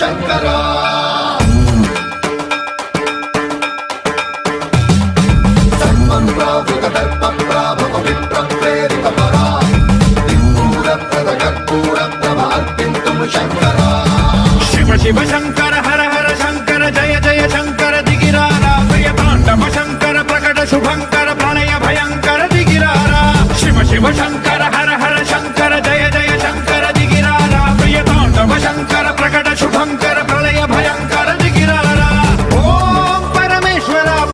శంకరా సర్వం ప్రావృత దర్ప ప్రాభవ విప్ర ప్రేరిత పరా దిక్మూల ప్రద కర్పూర ప్రభ అర్పింతుం శంకరా శివ శివ శంకర హర హర శంకర జయ జయ శంకర దిగిరారా ప్రియ తాండవ శంకర ప్రకట శుభంకర